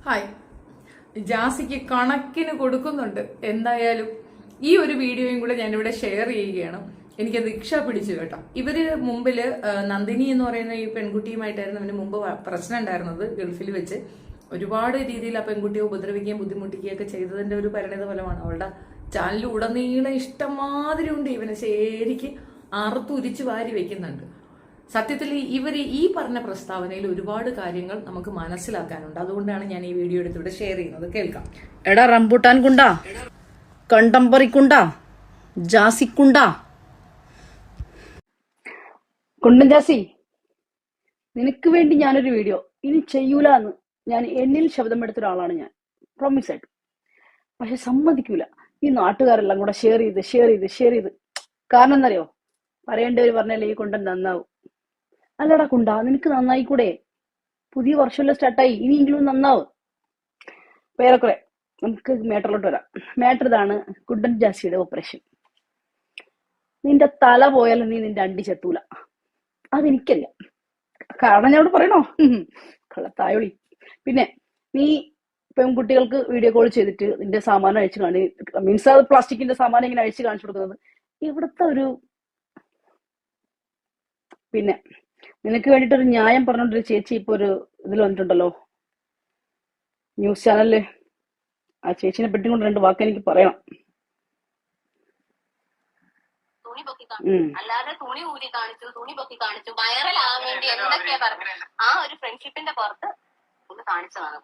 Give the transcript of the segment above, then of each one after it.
Hi. ജാസിക്ക് കണക്കിന് കൊടുക്കുന്നുണ്ട്. എന്തായാലും ഈ ഒരു വീഡിയോയും കൂടെ ഞാനിവിടെ ഷെയർ ചെയ്യുകയാണ്. എനിക്ക് ദീക്ഷ പിടിച്ചു കേട്ടോ. ഇവര് മുമ്പില് നന്ദിനി എന്ന് പറയുന്ന ഈ പെൺകുട്ടിയുമായിട്ടായിരുന്നു ഇതിന് മുമ്പ് പ്രശ്നം ഉണ്ടായിരുന്നത്. ഗൾഫിൽ വെച്ച് ഒരുപാട് രീതിയിൽ ആ പെൺകുട്ടിയെ ഉപദ്രവിക്കുകയും ബുദ്ധിമുട്ടിക്കുകയൊക്കെ ചെയ്തതിന്റെ ഒരു പരിണിത ഫലമാണ്. അവളുടെ ചാനലിൽ ഉടനീളം ഇഷ്ടംമാതിരി ഉണ്ട്. ഇവനെ ശരിക്ക് അറുത്തുരിച്ച് വാരി വെക്കുന്നുണ്ട്. സത്യത്തിൽ ഇവർ ഈ പറഞ്ഞ പ്രസ്താവനയിൽ ഒരുപാട് കാര്യങ്ങൾ നമുക്ക് മനസ്സിലാക്കാനുണ്ട്. അതുകൊണ്ടാണ് ഞാൻ ഈ വീഡിയോ എടുത്തിവിടെ ഷെയർ ചെയ്യുന്നത്. കേൾക്കാം. എടാ റംബൂട്ടാൻ കുണ്ടാ, കണ്ടംപറി കുണ്ടാ, ജാസിക്കുണ്ടാ. കുണ്ടൻ ജാസി, നിനക്ക് വേണ്ടി ഞാനൊരു വീഡിയോ ഇനി ചെയ്യൂല എന്ന് ഞാൻ എന്നിൽ ശബ്ദമെടുത്ത ഒരാളാണ് ഞാൻ, പ്രോമിസ് ആയിട്ട്. പക്ഷെ സമ്മതിക്കൂല. ഈ നാട്ടുകാരെല്ലാം കൂടെ ഷെയർ ചെയ്ത് കാരണം എന്നറിയോ? പറയേണ്ടവര് പറഞ്ഞല്ലേ ഈ കുണ്ടൻ നന്നാവും. അല്ലടാ കുണ്ടാ, നിനക്ക് നന്നായിക്കൂടെ? പുതിയ വർഷമെല്ലാം സ്റ്റാർട്ടായി, ഇനിയെങ്കിലും നന്നാവും. വേറെക്കുറെ നമുക്ക് മാറ്ററിലോട്ട് വരാം. മാറ്റർ ഇതാണ്: കുണ്ടൻ ജാസിയുടെ ഓപ്പറേഷൻ. നിന്റെ തല പോയാലും നീ നിന്റെ അണ്ടി ചെത്തൂല, അതെനിക്കല്ല. കാരണം ഞാൻ ഇവിടെ പറയണോ? കള്ളത്തായൊളി. പിന്നെ നീ പെൺകുട്ടികൾക്ക് വീഡിയോ കോൾ ചെയ്തിട്ട് നിന്റെ സാമാനം അഴിച്ചു മീൻസ് അത് പ്ലാസ്റ്റിക്കിന്റെ സാമാനം ഇങ്ങനെ അഴിച്ചു കാണിച്ചു കൊടുക്കുന്നത് ഇവിടുത്തെ ഒരു. പിന്നെ നിനക്ക് വേണ്ടിട്ടൊരു ന്യായം പറഞ്ഞോണ്ടൊരു ചേച്ചി ഇപ്പൊ ഒരു ഇതിൽ വന്നിട്ടുണ്ടല്ലോ, ന്യൂസ് ചാനലില്. ആ ചേച്ചിനെ പറ്റി കൊണ്ട് രണ്ട് വാക്ക് എനിക്ക് പറയണം. അല്ലാതെ തുണി ഊരി കാണിച്ചു, തുണി പൊക്കി കാണിച്ചു, വൈറലാകാൻ വേണ്ടി എന്തൊക്കെയാ പറഞ്ഞു. ആ ഒരു ഫ്രണ്ട്ഷിപ്പിന്റെ പുറത്ത് കാണിച്ചതാണ്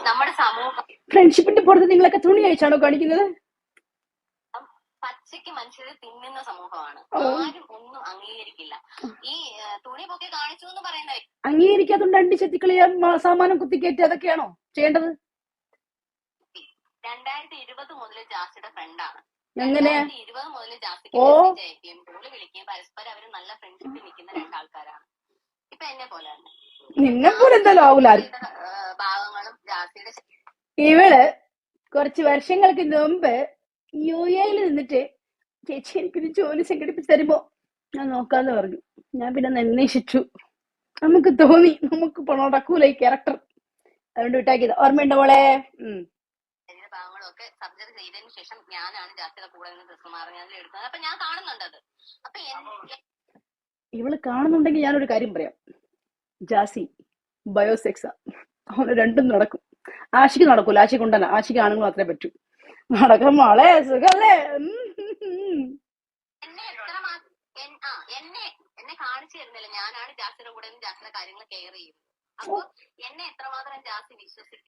നമ്മുടെ സമൂഹം. ഫ്രണ്ട്ഷിപ്പിന്റെ പുറത്ത് നിങ്ങളൊക്കെ തുണി അയച്ചാണോ കാണിക്കുന്നത്? പച്ചയ്ക്ക് മനുഷ്യരെ തിന്നുന്ന സമൂഹമാണ്. ആരും ഒന്നും അംഗീകരിക്കില്ല. ഈ തുണി പൊക്കി കാണിച്ചു എന്ന് പറയുന്നത് അംഗീകരിക്കാത്തോണ്ട് അണ്ടി ചെത്തിക്കളിയ സാമാനം കുത്തിക്കയറ്റി അതൊക്കെയാണോ ചെയ്യേണ്ടത്? 2020 മുതൽ ജാസിയുടെ ഫ്രണ്ടാണ്. എങ്ങനെ 2020 മുതൽ ജാസിക്ക് മെസ്സേജ് അയക്കുകയും കോള് വിളിക്കുകയും പരസ്പരം അവര് നല്ല ഫ്രണ്ട്ഷിപ്പിൽ നിൽക്കുന്ന രണ്ടാൾക്കാരാണ്. ഇപ്പൊ എന്നെ പോലെ തന്നെ. നിന്നെ പോലെ എന്തായാലും ആവൂല. ഭാഗങ്ങളും ജാസിയുടെ ഇവള് കുറച്ച് വർഷങ്ങൾക്ക് മുമ്പ് യു എയിൽ നിന്നിട്ട് ചേച്ചി എനിക്കൊരു ജോലി സംഘടിപ്പിച്ച് തരുമ്പോ ഞാൻ നോക്കാന്ന് പറഞ്ഞു. ഞാൻ പിന്നെ അന്വേഷിച്ചു. നമുക്ക് തോന്നി നമുക്ക് നടക്കൂല ഈ ക്യാരക്ടർ, അതുകൊണ്ട് വിട്ടാക്കിയത്. ഓർമ്മയുണ്ടോ മോളെ? ഭാഗങ്ങളൊക്കെ സർജറി ചെയ്തതിനു ശേഷം ഞാനാണ് ജാസിയുടെ കൂടെ നിന്ന് ഡ്രസ് മാറി എടുത്തത്. അപ്പൊ ഞാൻ കാണുന്നുണ്ട് അത്. അപ്പൊ ഇവള് കാണുന്നുണ്ടെങ്കിൽ ഞാനൊരു കാര്യം പറയാം. ജാസി ബയോസെക്സാ, അവന് രണ്ടും നടക്കും. ആശിക്ക് നടക്കൂല, ആശിക്ക് ഉണ്ടല്ല. ആശിക്ക് ആണുങ്ങൾ മാത്രമേ പറ്റൂ. നടക്കാൻ മോളെ സുഖല്ലേ? എന്നെ കാണിച്ചു തരുന്നില്ല. ഞാനാണ് ജാസിയുടെ കൂടെ ജാസിയുടെ കാര്യങ്ങൾ കെയർ ചെയ്യുന്നത്. അപ്പൊ എന്നെ എത്രമാത്രം ജാസി വിശ്വസിക്കും.